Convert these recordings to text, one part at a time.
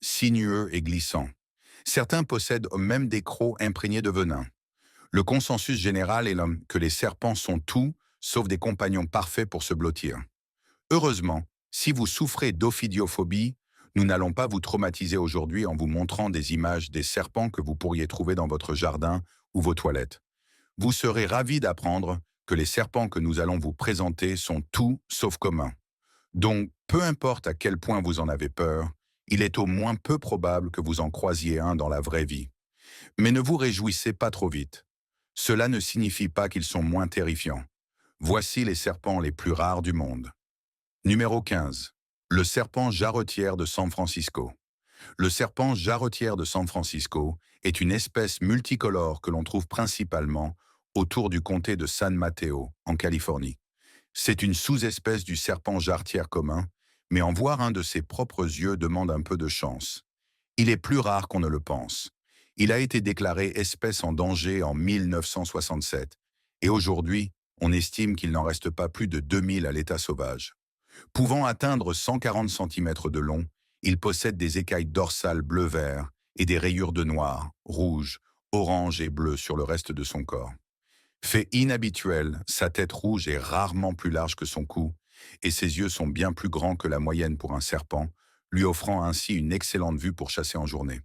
sinueux et glissants. Certains possèdent même des crocs imprégnés de venin. Le consensus général est que les serpents sont tout, sauf des compagnons parfaits pour se blottir. Heureusement, si vous souffrez d'ophidiophobie, nous n'allons pas vous traumatiser aujourd'hui en vous montrant des images des serpents que vous pourriez trouver dans votre jardin ou vos toilettes. Vous serez ravis d'apprendre que les serpents que nous allons vous présenter sont tout sauf communs. Donc, peu importe à quel point vous en avez peur, il est au moins peu probable que vous en croisiez un dans la vraie vie. Mais ne vous réjouissez pas trop vite. Cela ne signifie pas qu'ils sont moins terrifiants. Voici les serpents les plus rares du monde. Numéro 15. Le serpent jarretière de San Francisco. Le serpent jarretière de San Francisco est une espèce multicolore que l'on trouve principalement autour du comté de San Mateo, en Californie. C'est une sous-espèce du serpent jarretière commun, mais en voir un de ses propres yeux demande un peu de chance. Il est plus rare qu'on ne le pense. Il a été déclaré espèce en danger en 1967, et aujourd'hui, on estime qu'il n'en reste pas plus de 2000 à l'état sauvage. Pouvant atteindre 140 cm de long, il possède des écailles dorsales bleu-vert et des rayures de noir, rouge, orange et bleu sur le reste de son corps. Fait inhabituel, sa tête rouge est rarement plus large que son cou, et ses yeux sont bien plus grands que la moyenne pour un serpent, lui offrant ainsi une excellente vue pour chasser en journée.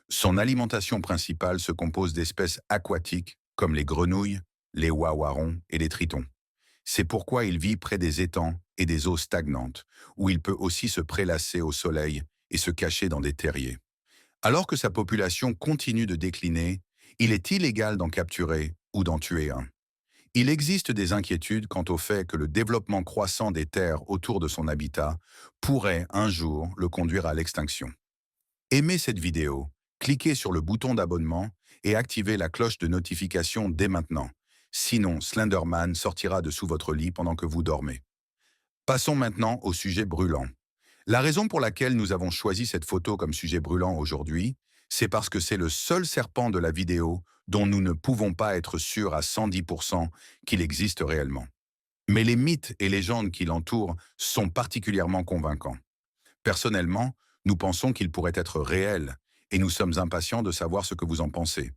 Son alimentation principale se compose d'espèces aquatiques comme les grenouilles, les wawarons et les tritons. C'est pourquoi il vit près des étangs et des eaux stagnantes, où il peut aussi se prélasser au soleil et se cacher dans des terriers. Alors que sa population continue de décliner, il est illégal d'en capturer ou d'en tuer un. Il existe des inquiétudes quant au fait que le développement croissant des terres autour de son habitat pourrait un jour le conduire à l'extinction. Aimez cette vidéo, cliquez sur le bouton d'abonnement et activez la cloche de notification dès maintenant. Sinon, Slenderman sortira de sous votre lit pendant que vous dormez. Passons maintenant au sujet brûlant. La raison pour laquelle nous avons choisi cette photo comme sujet brûlant aujourd'hui, c'est parce que c'est le seul serpent de la vidéo dont nous ne pouvons pas être sûrs à 110% qu'il existe réellement. Mais les mythes et légendes qui l'entourent sont particulièrement convaincants. Personnellement, nous pensons qu'il pourrait être réel, et nous sommes impatients de savoir ce que vous en pensez.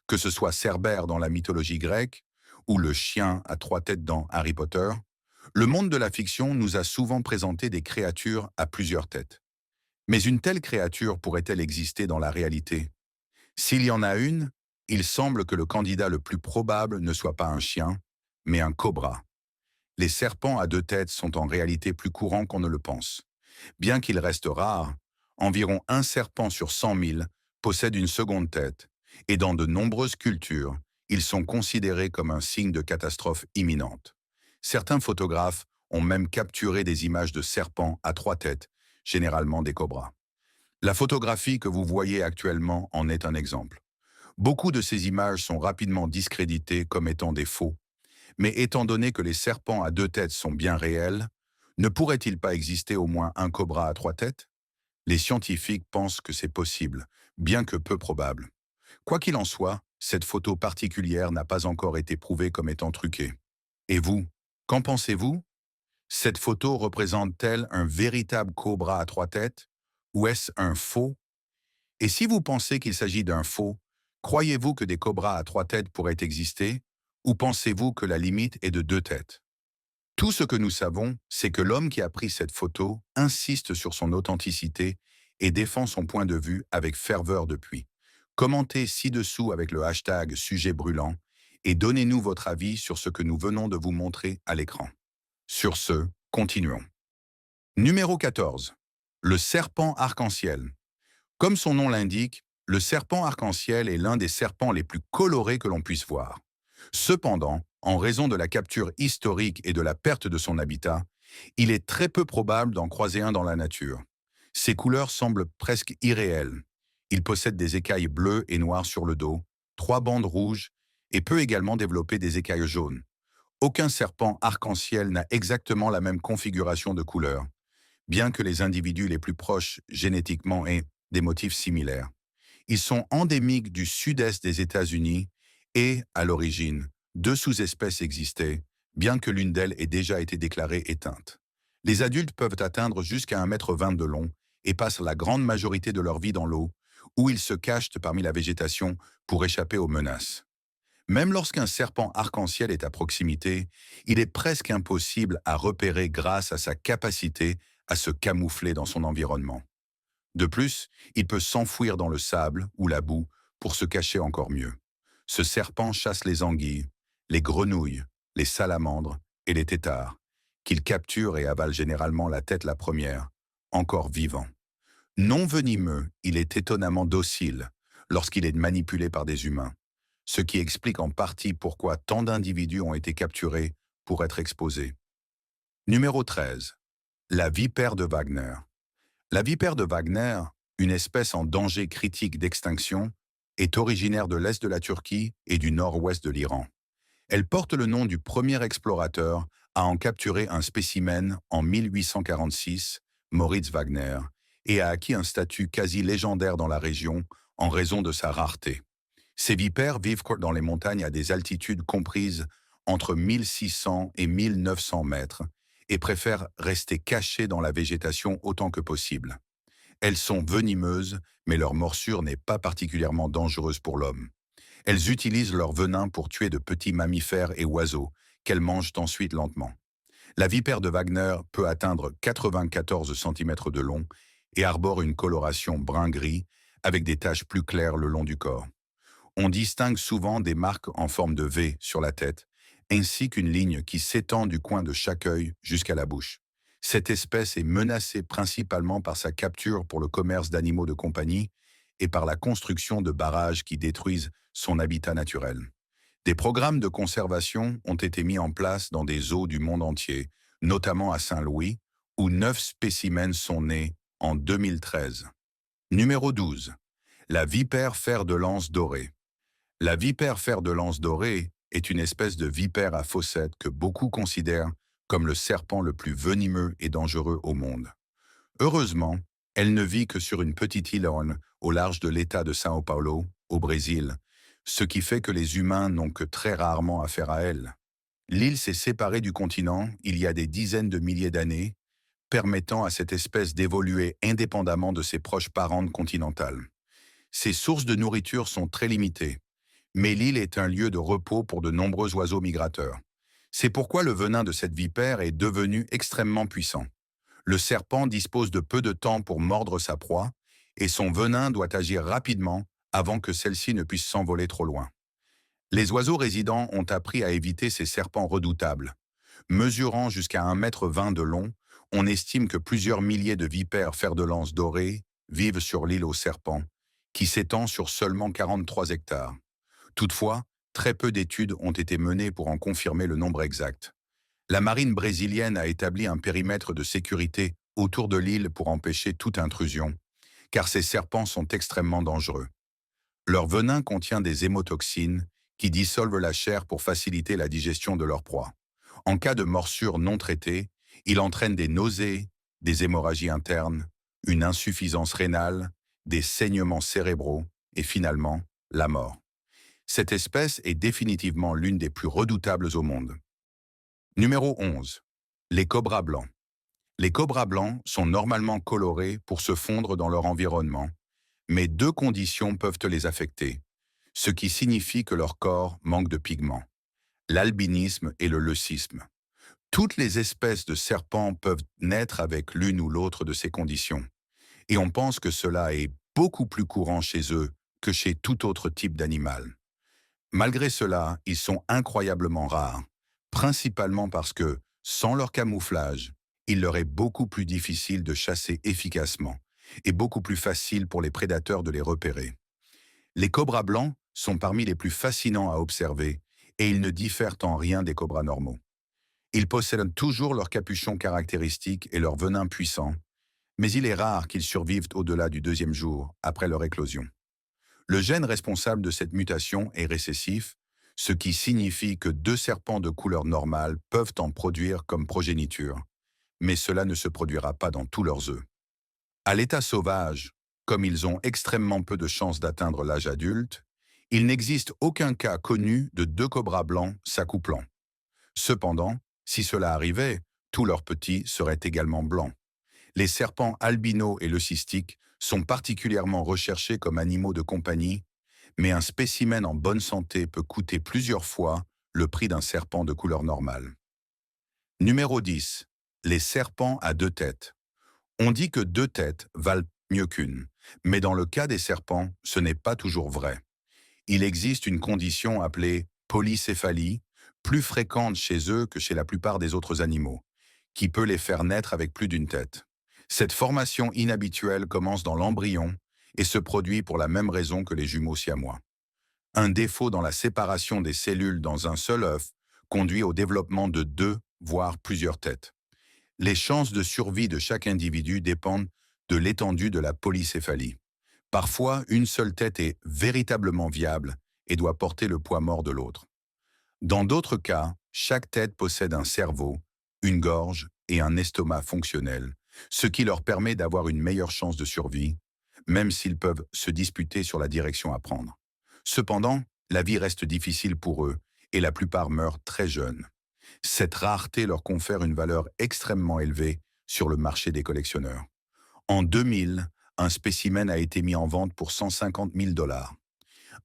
Que ce soit Cerbère dans la mythologie grecque, ou le chien à 3 têtes dans Harry Potter, le monde de la fiction nous a souvent présenté des créatures à plusieurs têtes. Mais une telle créature pourrait-elle exister dans la réalité? S'il y en a une, il semble que le candidat le plus probable ne soit pas un chien, mais un cobra. Les serpents à 2 têtes sont en réalité plus courants qu'on ne le pense. Bien qu'ils restent rares, environ un serpent sur 100 000 possède une seconde tête, et dans de nombreuses cultures, ils sont considérés comme un signe de catastrophe imminente. Certains photographes ont même capturé des images de serpents à 3 têtes, généralement des cobras. La photographie que vous voyez actuellement en est un exemple. Beaucoup de ces images sont rapidement discréditées comme étant des faux, mais étant donné que les serpents à 2 têtes sont bien réels, ne pourrait-il pas exister au moins un cobra à 3 têtes? Les scientifiques pensent que c'est possible, bien que peu probable. Quoi qu'il en soit, cette photo particulière n'a pas encore été prouvée comme étant truquée. Et vous, qu'en pensez-vous? Cette photo représente-t-elle un véritable cobra à 3 têtes? Ou est-ce un faux? Et si vous pensez qu'il s'agit d'un faux, croyez-vous que des cobras à 3 têtes pourraient exister? Ou pensez-vous que la limite est de 2 têtes? Tout ce que nous savons, c'est que l'homme qui a pris cette photo insiste sur son authenticité et défend son point de vue avec ferveur depuis. Commentez ci-dessous avec le hashtag sujet brûlant et donnez-nous votre avis sur ce que nous venons de vous montrer à l'écran. Sur ce, continuons. Numéro 14. Le serpent arc-en-ciel. Comme son nom l'indique, le serpent arc-en-ciel est l'un des serpents les plus colorés que l'on puisse voir. Cependant, en raison de la capture historique et de la perte de son habitat, il est très peu probable d'en croiser un dans la nature. Ses couleurs semblent presque irréelles. Il possède des écailles bleues et noires sur le dos, 3 bandes rouges et peut également développer des écailles jaunes. Aucun serpent arc-en-ciel n'a exactement la même configuration de couleurs, bien que les individus les plus proches génétiquement aient des motifs similaires. Ils sont endémiques du sud-est des États-Unis et, à l'origine, 2 sous-espèces existaient, bien que l'une d'elles ait déjà été déclarée éteinte. Les adultes peuvent atteindre jusqu'à 1,20 m de long et passent la grande majorité de leur vie dans l'eau, où ils se cachent parmi la végétation pour échapper aux menaces. Même lorsqu'un serpent arc-en-ciel est à proximité, il est presque impossible à repérer grâce à sa capacité à se camoufler dans son environnement. De plus, il peut s'enfouir dans le sable ou la boue pour se cacher encore mieux. Ce serpent chasse les anguilles, les grenouilles, les salamandres et les têtards, qu'il capture et avale généralement la tête la première, encore vivant. Non venimeux, il est étonnamment docile lorsqu'il est manipulé par des humains, ce qui explique en partie pourquoi tant d'individus ont été capturés pour être exposés. Numéro 13. La vipère de Wagner. La vipère de Wagner, une espèce en danger critique d'extinction, est originaire de l'est de la Turquie et du nord-ouest de l'Iran. Elle porte le nom du premier explorateur à en capturer un spécimen en 1846, Moritz Wagner, et a acquis un statut quasi légendaire dans la région en raison de sa rareté. Ces vipères vivent dans les montagnes à des altitudes comprises entre 1600 et 1900 mètres et préfèrent rester cachées dans la végétation autant que possible. Elles sont venimeuses, mais leur morsure n'est pas particulièrement dangereuse pour l'homme. Elles utilisent leur venin pour tuer de petits mammifères et oiseaux, qu'elles mangent ensuite lentement. La vipère de Wagner peut atteindre 94 cm de long et arbore une coloration brun-gris avec des taches plus claires le long du corps. On distingue souvent des marques en forme de V sur la tête, ainsi qu'une ligne qui s'étend du coin de chaque œil jusqu'à la bouche. Cette espèce est menacée principalement par sa capture pour le commerce d'animaux de compagnie et par la construction de barrages qui détruisent son habitat naturel. Des programmes de conservation ont été mis en place dans des zoos du monde entier, notamment à Saint-Louis, où 9 spécimens sont nés en 2013. Numéro 12. La vipère fer de lance dorée. La vipère fer de lance dorée est une espèce de vipère à fossettes que beaucoup considèrent comme le serpent le plus venimeux et dangereux au monde. Heureusement, elle ne vit que sur une petite île au large de l'État de São Paulo, au Brésil, ce qui fait que les humains n'ont que très rarement affaire à elle. L'île s'est séparée du continent il y a des dizaines de milliers d'années, permettant à cette espèce d'évoluer indépendamment de ses proches parentes continentales. Ses sources de nourriture sont très limitées, mais l'île est un lieu de repos pour de nombreux oiseaux migrateurs. C'est pourquoi le venin de cette vipère est devenu extrêmement puissant. Le serpent dispose de peu de temps pour mordre sa proie, et son venin doit agir rapidement avant que celle-ci ne puisse s'envoler trop loin. Les oiseaux résidents ont appris à éviter ces serpents redoutables. Mesurant jusqu'à 1,20 m de long, on estime que plusieurs milliers de vipères fer-de-lance dorées vivent sur l'île aux serpents, qui s'étend sur seulement 43 hectares. Toutefois, très peu d'études ont été menées pour en confirmer le nombre exact. La marine brésilienne a établi un périmètre de sécurité autour de l'île pour empêcher toute intrusion, car ces serpents sont extrêmement dangereux. Leur venin contient des hémotoxines qui dissolvent la chair pour faciliter la digestion de leur proie. En cas de morsure non traitée, il entraîne des nausées, des hémorragies internes, une insuffisance rénale, des saignements cérébraux et finalement, la mort. Cette espèce est définitivement l'une des plus redoutables au monde. Numéro 11. Les cobras blancs. Les cobras blancs sont normalement colorés pour se fondre dans leur environnement, mais 2 conditions peuvent les affecter, ce qui signifie que leur corps manque de pigments, l'albinisme et le leucisme. Toutes les espèces de serpents peuvent naître avec l'une ou l'autre de ces conditions, et on pense que cela est beaucoup plus courant chez eux que chez tout autre type d'animal. Malgré cela, ils sont incroyablement rares, principalement parce que, sans leur camouflage, il leur est beaucoup plus difficile de chasser efficacement et beaucoup plus facile pour les prédateurs de les repérer. Les cobras blancs sont parmi les plus fascinants à observer et ils ne diffèrent en rien des cobras normaux. Ils possèdent toujours leur capuchon caractéristique et leur venin puissant, mais il est rare qu'ils survivent au-delà du 2e jour après leur éclosion. Le gène responsable de cette mutation est récessif, ce qui signifie que 2 serpents de couleur normale peuvent en produire comme progéniture, mais cela ne se produira pas dans tous leurs œufs. À l'état sauvage, comme ils ont extrêmement peu de chances d'atteindre l'âge adulte, il n'existe aucun cas connu de 2 cobras blancs s'accouplant. Cependant, si cela arrivait, tous leurs petits seraient également blancs. Les serpents albinos et leucistiques sont particulièrement recherchés comme animaux de compagnie, mais un spécimen en bonne santé peut coûter plusieurs fois le prix d'un serpent de couleur normale. Numéro 10. Les serpents à deux têtes. On dit que deux têtes valent mieux qu'une, mais dans le cas des serpents, ce n'est pas toujours vrai. Il existe une condition appelée polycéphalie, plus fréquente chez eux que chez la plupart des autres animaux, qui peut les faire naître avec plus d'une tête. Cette formation inhabituelle commence dans l'embryon et se produit pour la même raison que les jumeaux siamois. Un défaut dans la séparation des cellules dans un seul œuf conduit au développement de deux, voire plusieurs têtes. Les chances de survie de chaque individu dépendent de l'étendue de la polycéphalie. Parfois, une seule tête est véritablement viable et doit porter le poids mort de l'autre. Dans d'autres cas, chaque tête possède un cerveau, une gorge et un estomac fonctionnels, ce qui leur permet d'avoir une meilleure chance de survie, même s'ils peuvent se disputer sur la direction à prendre. Cependant, la vie reste difficile pour eux et la plupart meurent très jeunes. Cette rareté leur confère une valeur extrêmement élevée sur le marché des collectionneurs. En 2000, un spécimen a été mis en vente pour 150 000 $.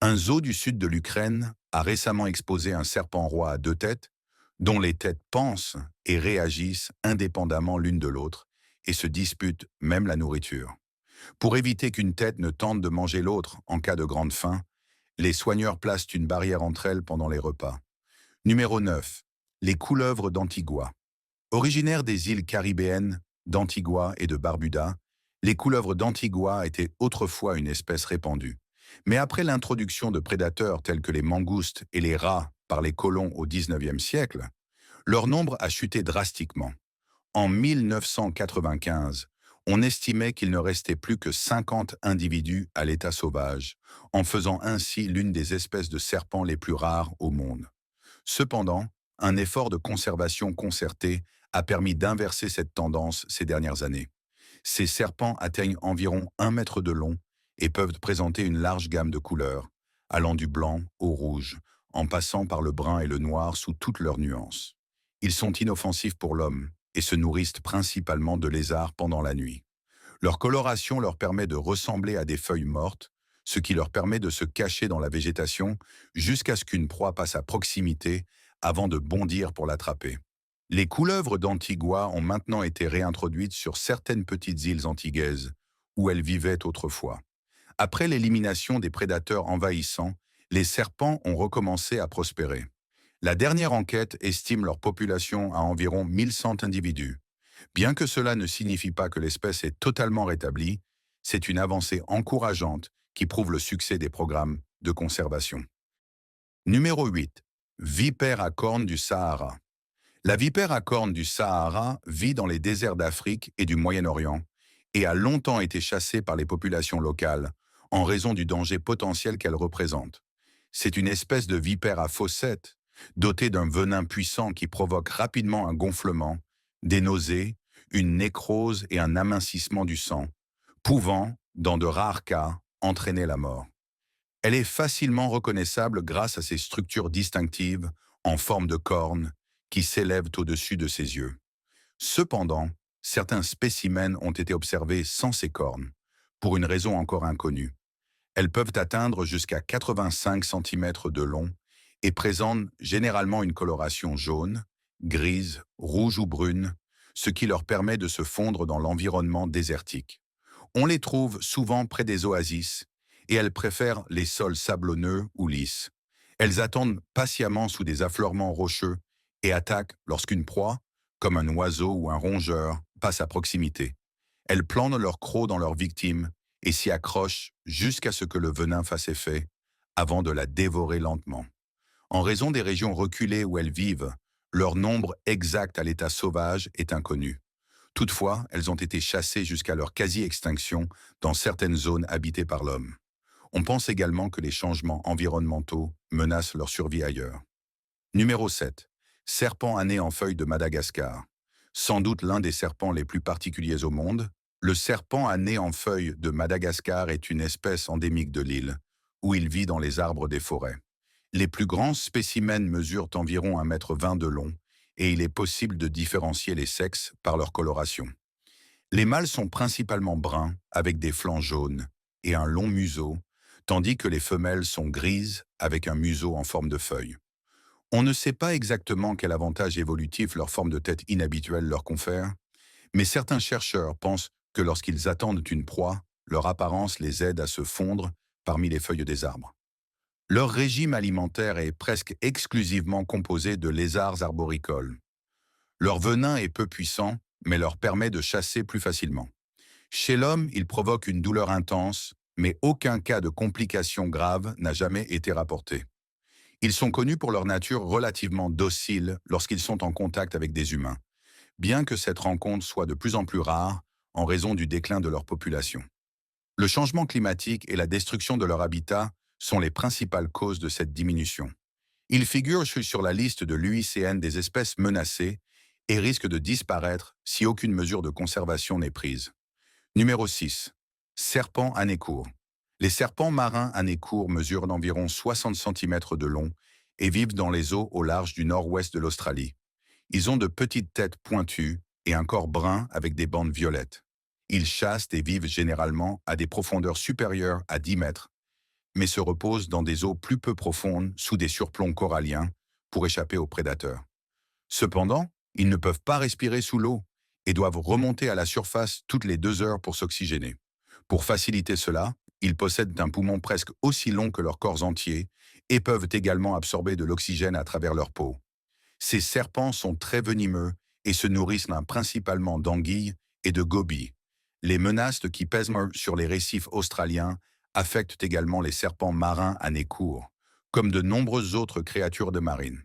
Un zoo du sud de l'Ukraine a récemment exposé un serpent roi à deux têtes, dont les têtes pensent et réagissent indépendamment l'une de l'autre et se disputent même la nourriture. Pour éviter qu'une tête ne tente de manger l'autre en cas de grande faim, les soigneurs placent une barrière entre elles pendant les repas. Numéro 9. Les couleuvres d'Antigua. Originaires des îles caribéennes d'Antigua et de Barbuda, les couleuvres d'Antigua étaient autrefois une espèce répandue. Mais après l'introduction de prédateurs tels que les mangoustes et les rats par les colons au XIXe siècle, leur nombre a chuté drastiquement. En 1995, on estimait qu'il ne restait plus que 50 individus à l'état sauvage, en faisant ainsi l'une des espèces de serpents les plus rares au monde. Cependant, un effort de conservation concerté a permis d'inverser cette tendance ces dernières années. Ces serpents atteignent environ 1 mètre de long et peuvent présenter une large gamme de couleurs, allant du blanc au rouge, en passant par le brun et le noir sous toutes leurs nuances. Ils sont inoffensifs pour l'homme et se nourrissent principalement de lézards pendant la nuit. Leur coloration leur permet de ressembler à des feuilles mortes, ce qui leur permet de se cacher dans la végétation jusqu'à ce qu'une proie passe à proximité avant de bondir pour l'attraper. Les couleuvres d'Antigua ont maintenant été réintroduites sur certaines petites îles antillaises, où elles vivaient autrefois. Après l'élimination des prédateurs envahissants, les serpents ont recommencé à prospérer. La dernière enquête estime leur population à environ 1100 individus. Bien que cela ne signifie pas que l'espèce est totalement rétablie, c'est une avancée encourageante qui prouve le succès des programmes de conservation. Numéro 8. Vipère à cornes du Sahara. La vipère à cornes du Sahara vit dans les déserts d'Afrique et du Moyen-Orient et a longtemps été chassée par les populations locales en raison du danger potentiel qu'elle représente. C'est une espèce de vipère à fossettes, dotée d'un venin puissant qui provoque rapidement un gonflement, des nausées, une nécrose et un amincissement du sang, pouvant, dans de rares cas, entraîner la mort. Elle est facilement reconnaissable grâce à ses structures distinctives, en forme de cornes, qui s'élèvent au-dessus de ses yeux. Cependant, certains spécimens ont été observés sans ces cornes, pour une raison encore inconnue. Elles peuvent atteindre jusqu'à 85 cm de long et présentent généralement une coloration jaune, grise, rouge ou brune, ce qui leur permet de se fondre dans l'environnement désertique. On les trouve souvent près des oasis et elles préfèrent les sols sablonneux ou lisses. Elles attendent patiemment sous des affleurements rocheux et attaquent lorsqu'une proie, comme un oiseau ou un rongeur, passe à proximité. Elles plantent leur croc dans leur victime et s'y accrochent jusqu'à ce que le venin fasse effet, avant de la dévorer lentement. En raison des régions reculées où elles vivent, leur nombre exact à l'état sauvage est inconnu. Toutefois, elles ont été chassées jusqu'à leur quasi-extinction dans certaines zones habitées par l'homme. On pense également que les changements environnementaux menacent leur survie ailleurs. Numéro 7. Serpent à nez en feuille de Madagascar. Sans doute l'un des serpents les plus particuliers au monde, le serpent à nez en feuille de Madagascar est une espèce endémique de l'île, où il vit dans les arbres des forêts. Les plus grands spécimens mesurent environ 1,20 m de long, et il est possible de différencier les sexes par leur coloration. Les mâles sont principalement bruns, avec des flancs jaunes et un long museau, tandis que les femelles sont grises, avec un museau en forme de feuille. On ne sait pas exactement quel avantage évolutif leur forme de tête inhabituelle leur confère, mais certains chercheurs pensent que lorsqu'ils attendent une proie, leur apparence les aide à se fondre parmi les feuilles des arbres. Leur régime alimentaire est presque exclusivement composé de lézards arboricoles. Leur venin est peu puissant, mais leur permet de chasser plus facilement. Chez l'homme, il provoque une douleur intense, mais aucun cas de complications graves n'a jamais été rapporté. Ils sont connus pour leur nature relativement docile lorsqu'ils sont en contact avec des humains, bien que cette rencontre soit de plus en plus rare en raison du déclin de leur population. Le changement climatique et la destruction de leur habitat sont les principales causes de cette diminution. Ils figurent sur la liste de l'UICN des espèces menacées et risquent de disparaître si aucune mesure de conservation n'est prise. Numéro 6. Serpents à nez court. Les serpents marins à nez court mesurent d'environ 60 centimètres de long et vivent dans les eaux au large du nord-ouest de l'Australie. Ils ont de petites têtes pointues et un corps brun avec des bandes violettes. Ils chassent et vivent généralement à des profondeurs supérieures à 10 mètres, mais se reposent dans des eaux plus peu profondes sous des surplombs coralliens pour échapper aux prédateurs. Cependant, ils ne peuvent pas respirer sous l'eau et doivent remonter à la surface toutes les 2 heures pour s'oxygéner. Pour faciliter cela, ils possèdent un poumon presque aussi long que leurs corps entiers et peuvent également absorber de l'oxygène à travers leur peau. Ces serpents sont très venimeux et se nourrissent principalement d'anguilles et de gobies. Les menaces qui pèsent sur les récifs australiens affectent également les serpents marins à nez court, comme de nombreuses autres créatures de marine.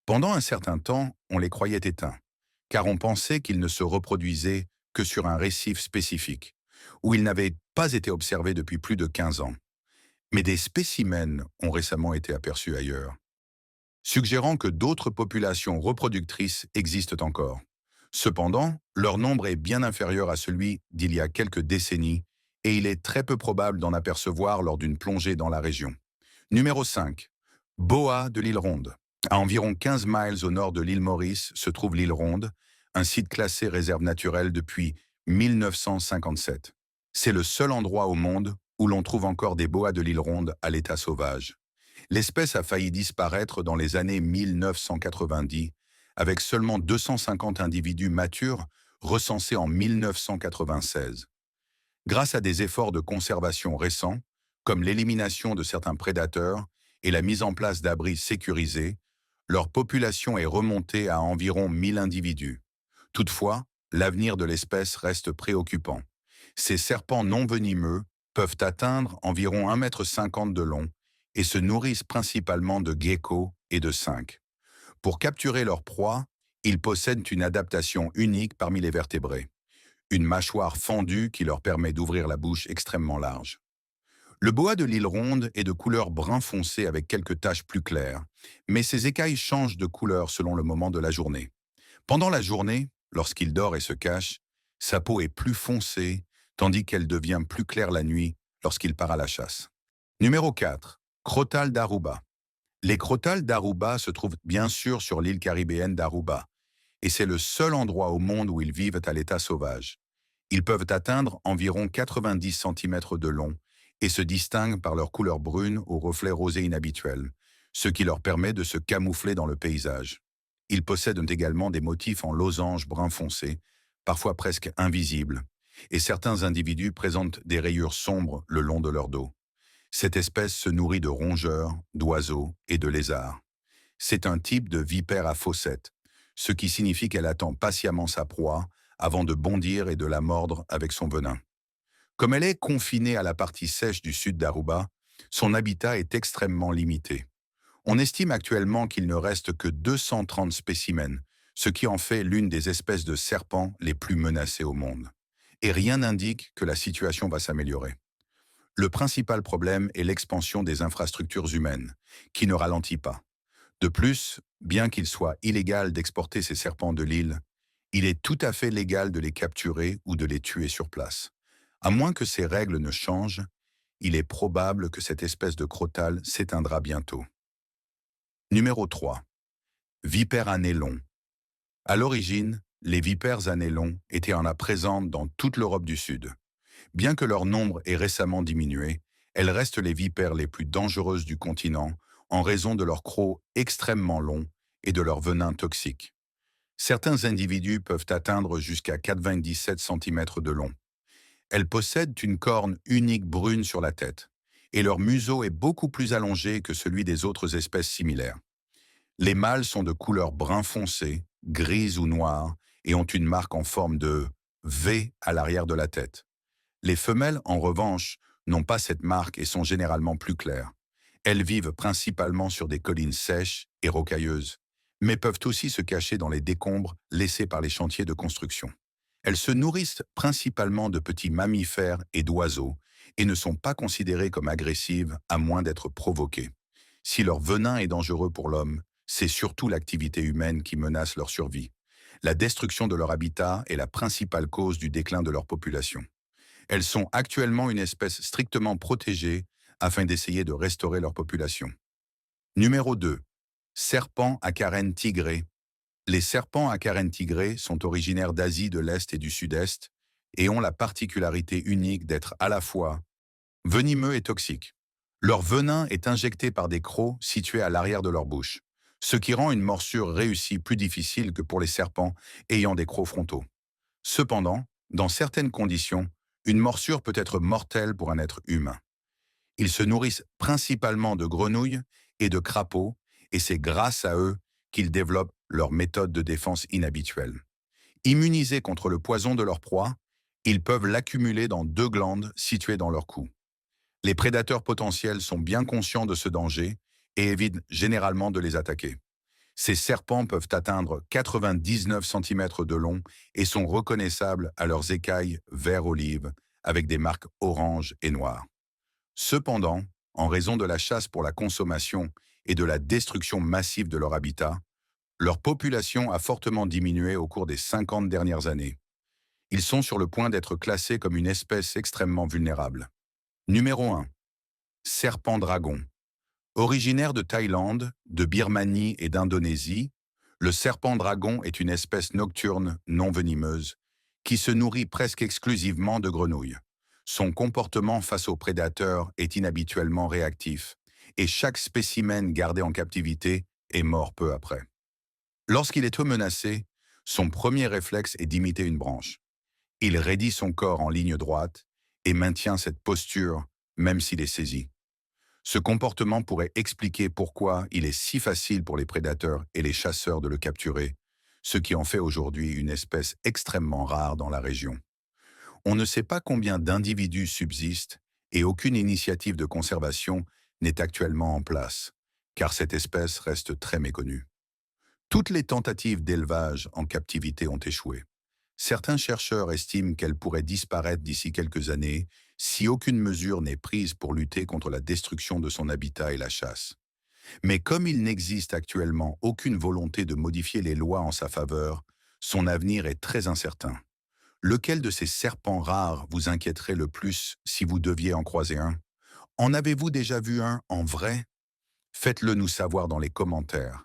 Pendant un certain temps, on les croyait éteints, car on pensait qu'ils ne se reproduisaient que sur un récif spécifique, où ils n'avaient pas été observés depuis plus de 15 ans. Mais des spécimens ont récemment été aperçus ailleurs, suggérant que d'autres populations reproductrices existent encore. Cependant, leur nombre est bien inférieur à celui d'il y a quelques décennies, et il est très peu probable d'en apercevoir lors d'une plongée dans la région. Numéro 5. Boa de l'île Ronde. À environ 15 miles au nord de l'île Maurice se trouve l'île Ronde, un site classé réserve naturelle depuis 1957. C'est le seul endroit au monde où l'on trouve encore des boas de l'île Ronde à l'état sauvage. L'espèce a failli disparaître dans les années 1990, avec seulement 250 individus matures recensés en 1996. Grâce à des efforts de conservation récents, comme l'élimination de certains prédateurs et la mise en place d'abris sécurisés, leur population est remontée à environ 1000 individus. Toutefois, l'avenir de l'espèce reste préoccupant. Ces serpents non venimeux peuvent atteindre environ 1,50 m de long et se nourrissent principalement de geckos et de scinques. Pour capturer leur proie, ils possèdent une adaptation unique parmi les vertébrés, une mâchoire fendue qui leur permet d'ouvrir la bouche extrêmement large. Le boa de l'île Ronde est de couleur brun foncé avec quelques taches plus claires, mais ses écailles changent de couleur selon le moment de la journée. Pendant la journée, lorsqu'il dort et se cache, sa peau est plus foncée, tandis qu'elle devient plus claire la nuit lorsqu'il part à la chasse. Numéro 4. Crotales d'Aruba. Les crotales d'Aruba se trouvent bien sûr sur l'île caribéenne d'Aruba, et c'est le seul endroit au monde où ils vivent à l'état sauvage. Ils peuvent atteindre environ 90 cm de long et se distinguent par leur couleur brune aux reflets rosés inhabituels, ce qui leur permet de se camoufler dans le paysage. Ils possèdent également des motifs en losange brun foncé, parfois presque invisibles, et certains individus présentent des rayures sombres le long de leur dos. Cette espèce se nourrit de rongeurs, d'oiseaux et de lézards. C'est un type de vipère à fossettes, ce qui signifie qu'elle attend patiemment sa proie avant de bondir et de la mordre avec son venin. Comme elle est confinée à la partie sèche du sud d'Aruba, son habitat est extrêmement limité. On estime actuellement qu'il ne reste que 230 spécimens, ce qui en fait l'une des espèces de serpents les plus menacées au monde. Et rien n'indique que la situation va s'améliorer. Le principal problème est l'expansion des infrastructures humaines, qui ne ralentit pas. De plus, bien qu'il soit illégal d'exporter ces serpents de l'île, il est tout à fait légal de les capturer ou de les tuer sur place. À moins que ces règles ne changent, il est probable que cette espèce de crotale s'éteindra bientôt. Numéro 3. Vipère à nez long. À l'origine, Les vipères à nez long étaient en présentes dans toute l'Europe du Sud. Bien que leur nombre ait récemment diminué, elles restent les vipères les plus dangereuses du continent en raison de leurs crocs extrêmement longs et de leur venin toxique. Certains individus peuvent atteindre jusqu'à 97 cm de long. Elles possèdent une corne unique brune sur la tête, et leur museau est beaucoup plus allongé que celui des autres espèces similaires. Les mâles sont de couleur brun foncé, grise ou noire, et ont une marque en forme de V à l'arrière de la tête. Les femelles, en revanche, n'ont pas cette marque et sont généralement plus claires. Elles vivent principalement sur des collines sèches et rocailleuses, mais peuvent aussi se cacher dans les décombres laissés par les chantiers de construction. Elles se nourrissent principalement de petits mammifères et d'oiseaux et ne sont pas considérées comme agressives à moins d'être provoquées. Si leur venin est dangereux pour l'homme, c'est surtout l'activité humaine qui menace leur survie. La destruction de leur habitat est la principale cause du déclin de leur population. Elles sont actuellement une espèce strictement protégée afin d'essayer de restaurer leur population. Numéro 2. Serpents à carène tigrée. Les serpents à carène tigrée sont originaires d'Asie de l'Est et du Sud-Est et ont la particularité unique d'être à la fois venimeux et toxiques. Leur venin est injecté par des crocs situés à l'arrière de leur bouche, ce qui rend une morsure réussie plus difficile que pour les serpents ayant des crocs frontaux. Cependant, dans certaines conditions, une morsure peut être mortelle pour un être humain. Ils se nourrissent principalement de grenouilles et de crapauds, et c'est grâce à eux qu'ils développent leur méthode de défense inhabituelle. Immunisés contre le poison de leur proie, ils peuvent l'accumuler dans deux glandes situées dans leur cou. Les prédateurs potentiels sont bien conscients de ce danger et évitent généralement de les attaquer. Ces serpents peuvent atteindre 99 cm de long et sont reconnaissables à leurs écailles vert-olive avec des marques orange et noires. Cependant, en raison de la chasse pour la consommation et de la destruction massive de leur habitat, leur population a fortement diminué au cours des 50 dernières années. Ils sont sur le point d'être classés comme une espèce extrêmement vulnérable. Numéro 1. Serpent dragon. Originaire de Thaïlande, de Birmanie et d'Indonésie, le serpent dragon est une espèce nocturne non venimeuse qui se nourrit presque exclusivement de grenouilles. Son comportement face aux prédateurs est inhabituellement réactif et chaque spécimen gardé en captivité est mort peu après. Lorsqu'il est menacé, son premier réflexe est d'imiter une branche. Il raidit son corps en ligne droite et maintient cette posture même s'il est saisi. Ce comportement pourrait expliquer pourquoi il est si facile pour les prédateurs et les chasseurs de le capturer, ce qui en fait aujourd'hui une espèce extrêmement rare dans la région. On ne sait pas combien d'individus subsistent et aucune initiative de conservation n'est actuellement en place, car cette espèce reste très méconnue. Toutes les tentatives d'élevage en captivité ont échoué. Certains chercheurs estiment qu'elle pourrait disparaître d'ici quelques années si aucune mesure n'est prise pour lutter contre la destruction de son habitat et la chasse. Mais comme il n'existe actuellement aucune volonté de modifier les lois en sa faveur, son avenir est très incertain. Lequel de ces serpents rares vous inquiéterait le plus si vous deviez en croiser un? En avez-vous déjà vu un en vrai? Faites-le nous savoir dans les commentaires.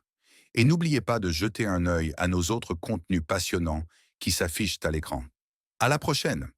Et n'oubliez pas de jeter un œil à nos autres contenus passionnants qui s'affichent à l'écran. À la prochaine!